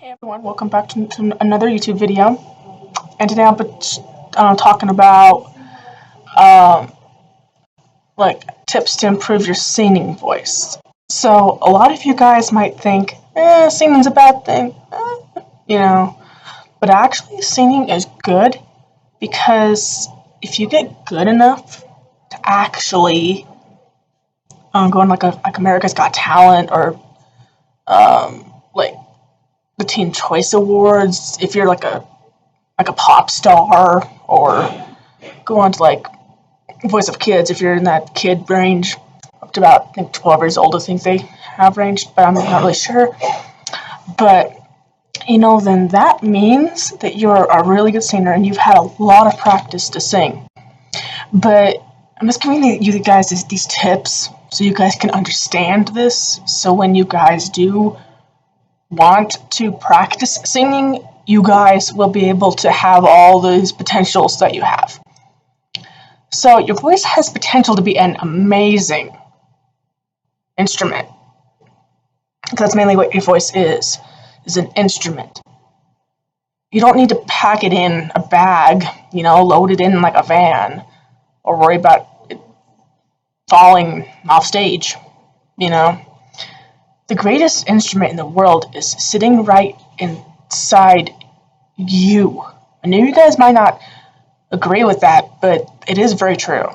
Hey everyone, welcome back to another YouTube video. And today I'm talking about like tips to improve your singing voice. So a lot of you guys might think, singing's a bad thing, but actually singing is good because if you get good enough to actually go on like America's Got Talent or like the Teen Choice Awards, if you're like a pop star, or go on to like Voice of Kids if you're in that kid range, up to about I think 12 years old I think they have ranged, but I'm not really sure. But then that means that you're a really good singer and you've had a lot of practice to sing. But I'm just giving you guys these tips so you guys can understand this, so when you guys do want to practice singing, you guys will be able to have all those potentials that you have. So your voice has potential to be an amazing instrument. That's mainly what your voice is an instrument. You don't need to pack it in a bag, load it in like a van, or worry about it falling off stage, The greatest instrument in the world is sitting right inside you. I know you guys might not agree with that, but it is very true.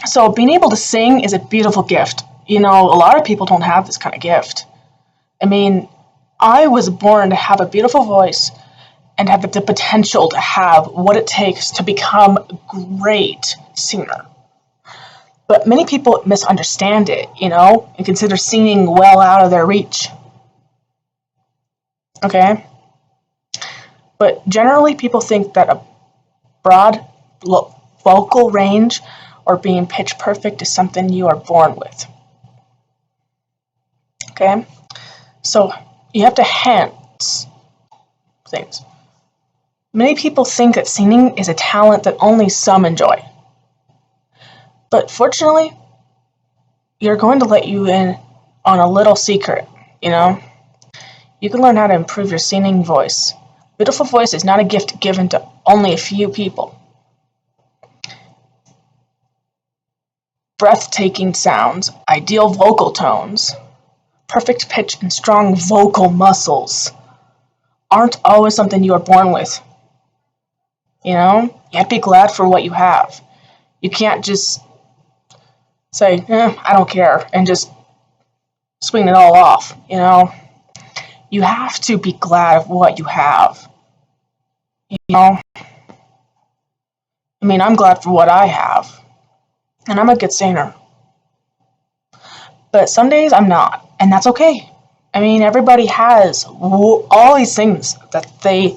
So being able to sing is a beautiful gift. A lot of people don't have this kind of gift. I mean, I was born to have a beautiful voice and have the potential to have what it takes to become a great singer. But many people misunderstand it, and consider singing well out of their reach. Okay? But generally, people think that a broad vocal range or being pitch perfect is something you are born with. Okay? So you have to enhance things. Many people think that singing is a talent that only some enjoy. But fortunately, you're going to let you in on a little secret, You can learn how to improve your singing voice. Beautiful voice is not a gift given to only a few people. Breathtaking sounds, ideal vocal tones, perfect pitch, and strong vocal muscles aren't always something you are born with. You have to be glad for what you have. You can't just say, I don't care, and just swing it all off, You have to be glad of what you have. I mean, I'm glad for what I have, and I'm a good singer. But some days I'm not, and that's okay. I mean, everybody has all these things that they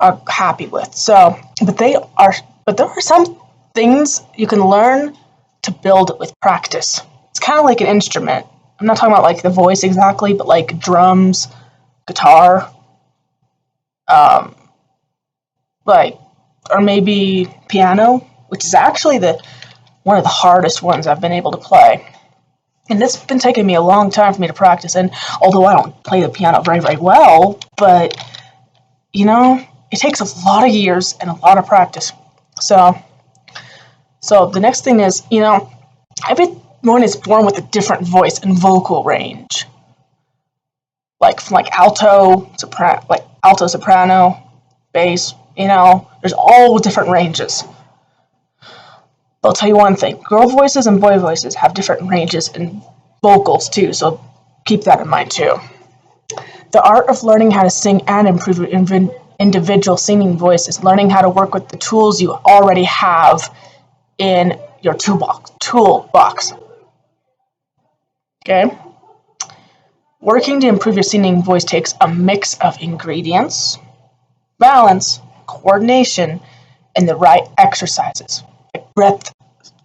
are happy with. But there are some things you can learn to build with practice. It's kind of like an instrument. I'm not talking about like the voice exactly, but like drums, guitar, or maybe piano, which is actually one of the hardest ones I've been able to play. And it's been taking me a long time for me to practice. And although I don't play the piano very, very well, but it takes a lot of years and a lot of practice. So the next thing is, everyone is born with a different voice and vocal range. From alto, soprano, bass, there's all different ranges. But I'll tell you one thing, girl voices and boy voices have different ranges and vocals too, so keep that in mind too. The art of learning how to sing and improve your individual singing voice is learning how to work with the tools you already have in your toolbox. Okay? Working to improve your singing voice takes a mix of ingredients, balance, coordination, and the right exercises, like breath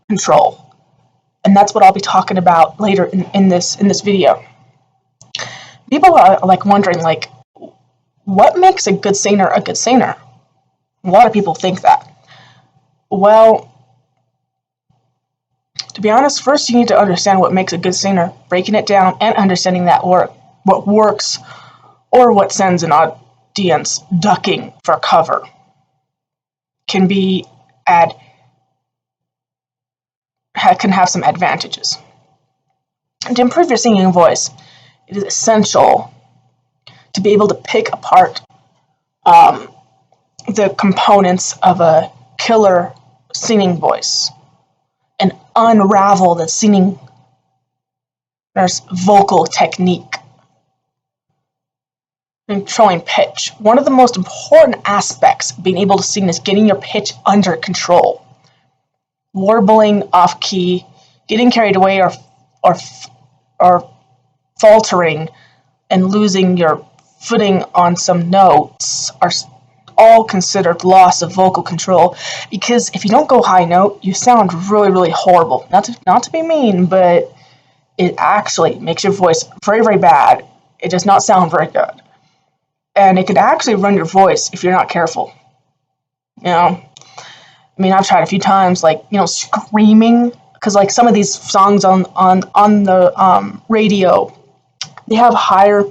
control. And that's what I'll be talking about later in this video. People are wondering, what makes a good singer a good singer? A lot of people think that. Well, to be honest, first you need to understand what makes a good singer, breaking it down and understanding that what works or what sends an audience ducking for cover can have some advantages. And to improve your singing voice, it is essential to be able to pick apart the components of a killer singing voice and unravel the singer's vocal technique. Controlling pitch. One of the most important aspects of being able to sing is getting your pitch under control. Warbling off key, getting carried away, or faltering and losing your footing on some notes are all considered loss of vocal control, because if you don't go high note, you sound really, really horrible. Not to be mean, but it actually makes your voice very, very bad. It does not sound very good. And it could actually ruin your voice if you're not careful. I've tried a few times, screaming, because some of these songs on the radio, they have higher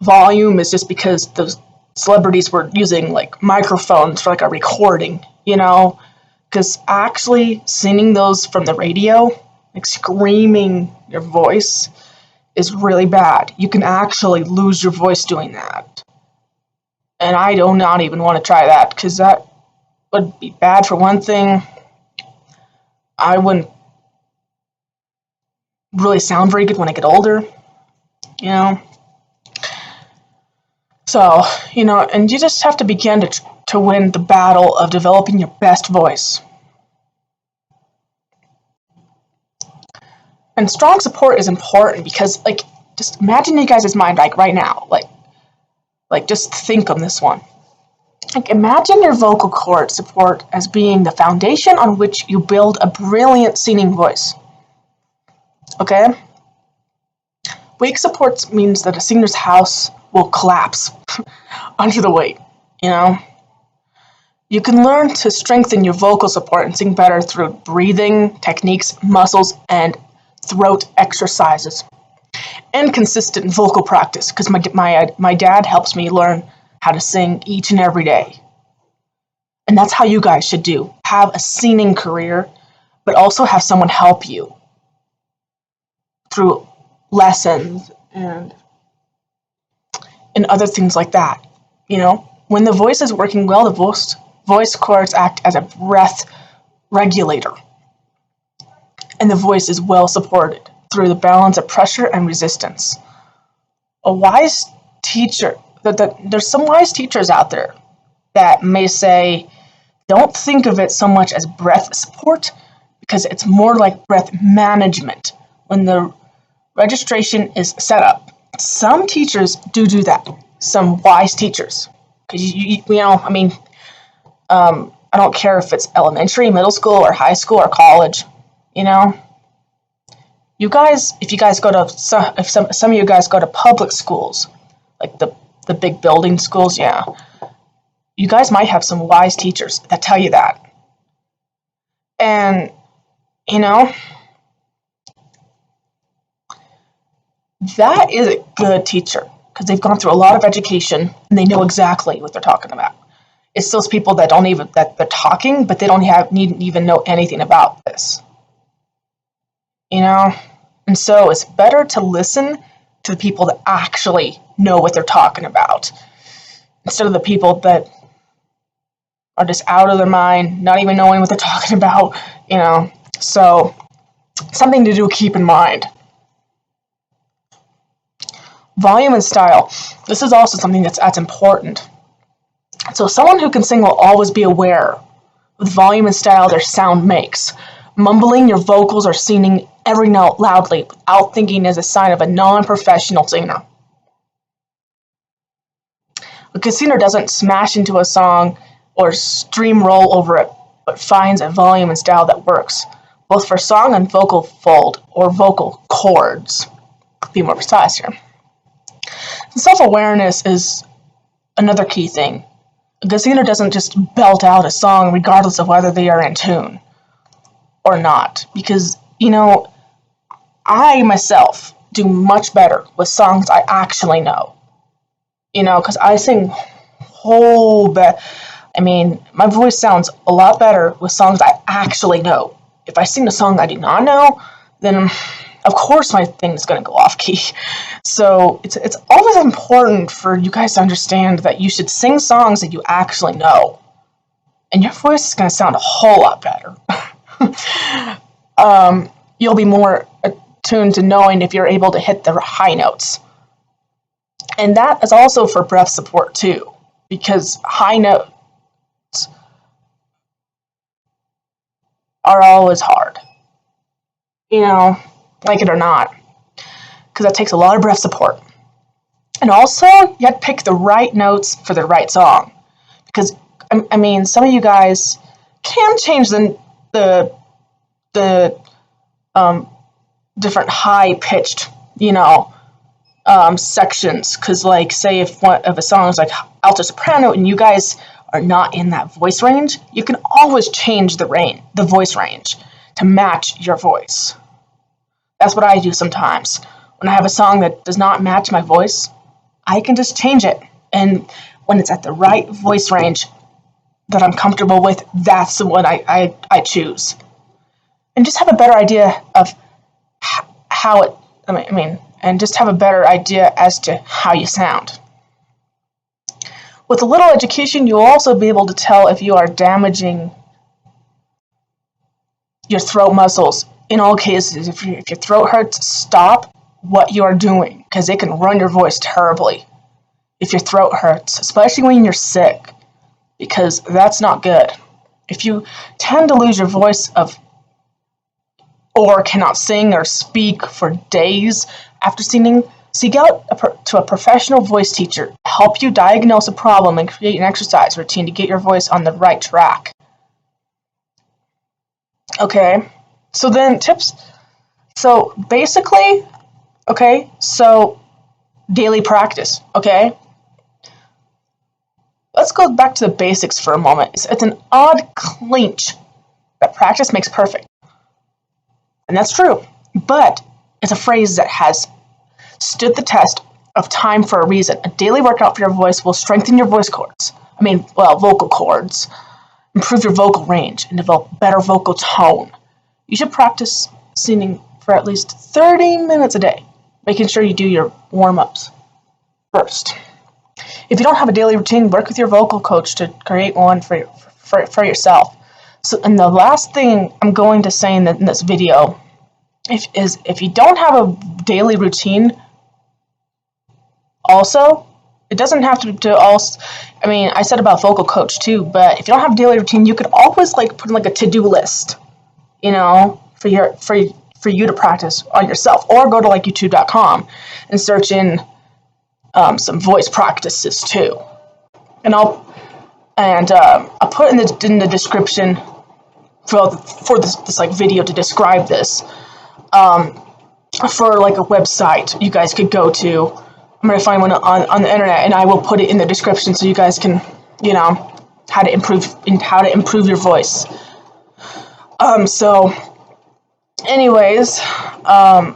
volume. Is just because the celebrities were using microphones for a recording, because actually singing those from the radio, screaming your voice, is really bad. You can actually lose your voice doing that. And I do not even want to try that, because that would be bad for one thing. I wouldn't really sound very good when I get older, So, and you just have to begin to win the battle of developing your best voice. And strong support is important because, just imagine you guys' mind, right now, just think on this one. Imagine your vocal cord support as being the foundation on which you build a brilliant singing voice. Okay? Weak support means that a singer's house will collapse under the weight, You can learn to strengthen your vocal support and sing better through breathing techniques, muscles, and throat exercises. And consistent vocal practice, because my dad helps me learn how to sing each and every day. And that's how you guys should do. Have a singing career, but also have someone help you through lessons and other things like that. When the voice is working well, the voice cords act as a breath regulator. And the voice is well supported through the balance of pressure and resistance. A wise teacher, there's some wise teachers out there that may say, don't think of it so much as breath support, because it's more like breath management when the registration is set up. Some teachers do that, some wise teachers. Because, I don't care if it's elementary, middle school, or high school, or college, You guys, if some of you guys go to public schools, like the big building schools, you guys might have some wise teachers that tell you that. And, that is a good teacher, because they've gone through a lot of education and they know exactly what they're talking about. It's those people that they're talking, but they don't even know anything about this. And so it's better to listen to the people that actually know what they're talking about, instead of the people that are just out of their mind, not even knowing what they're talking about, So, something to keep in mind. Volume and style. This is also something that's important. So someone who can sing will always be aware of the volume and style their sound makes. Mumbling your vocals or singing every note loudly without thinking is a sign of a non-professional singer. A good singer doesn't smash into a song or steamroll over it, but finds a volume and style that works, both for song and vocal fold or vocal chords. Be more precise here. Self-awareness is another key thing. A good singer doesn't just belt out a song regardless of whether they are in tune or not. Because, I myself do much better with songs I actually know. Because I sing my voice sounds a lot better with songs I actually know. If I sing a song I do not know, then of course my thing is going to go off key. So it's always important for you guys to understand that you should sing songs that you actually know. And your voice is going to sound a whole lot better. You'll be more attuned to knowing if you're able to hit the high notes. And that is also for breath support too, because high notes are always hard, like it or not, because that takes a lot of breath support. And also, you have to pick the right notes for the right song, because some of you guys can change the different high pitched, sections, because like say if one of a song is like alto soprano and you guys are not in that voice range, you can always change the voice range to match your voice. That's what I do sometimes. When I have a song that does not match my voice, I can just change it. And when it's at the right voice range that I'm comfortable with, that's the one I choose. And just have a better idea of and just have a better idea as to how you sound. With a little education, you'll also be able to tell if you are damaging your throat muscles. In all cases, if your throat hurts, stop what you are doing, because it can run your voice terribly if your throat hurts, especially when you're sick, because that's not good. If you tend to lose your voice or cannot sing or speak for days after singing, seek out to a professional voice teacher to help you diagnose a problem and create an exercise routine to get your voice on the right track. Okay, so then tips. So basically, daily practice, okay? Let's go back to the basics for a moment. It's an odd clinch that practice makes perfect. And that's true, but it's a phrase that has stood the test of time for a reason. A daily workout for your voice will strengthen your vocal cords, improve your vocal range, and develop better vocal tone. You should practice singing for at least 30 minutes a day, making sure you do your warm-ups first. If you don't have a daily routine, work with your vocal coach to create one for yourself. So, and the last thing I'm going to say in this video if you don't have a daily routine, also, it doesn't have to also. I said about vocal coach too, but if you don't have a daily routine, you could always put in a to-do list, for you to practice on yourself, or go to YouTube.com and search in some voice practices too. And I'll put in the description for this video to describe this for a website you guys could go to. I'm going to find one on the internet, and I will put it in the description so you guys can, how to improve your voice. So anyways, I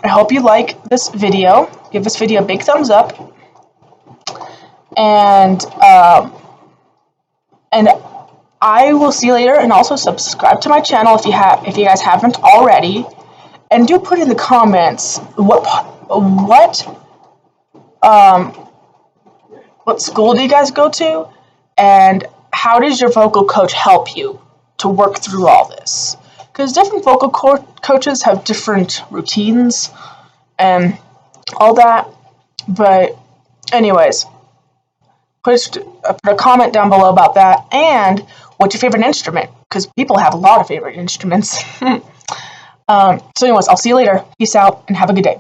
hope you like this video. Give this video a big thumbs up, and I will see you later. And also subscribe to my channel if you guys haven't already, and do put in the comments what school do you guys go to, and how does your vocal coach help you to work through all this? Because different vocal coaches have different routines and all that. But anyways, put a comment down below about that, and what's your favorite instrument, because people have a lot of favorite instruments. So anyways, I'll see you later. Peace out and have a good day.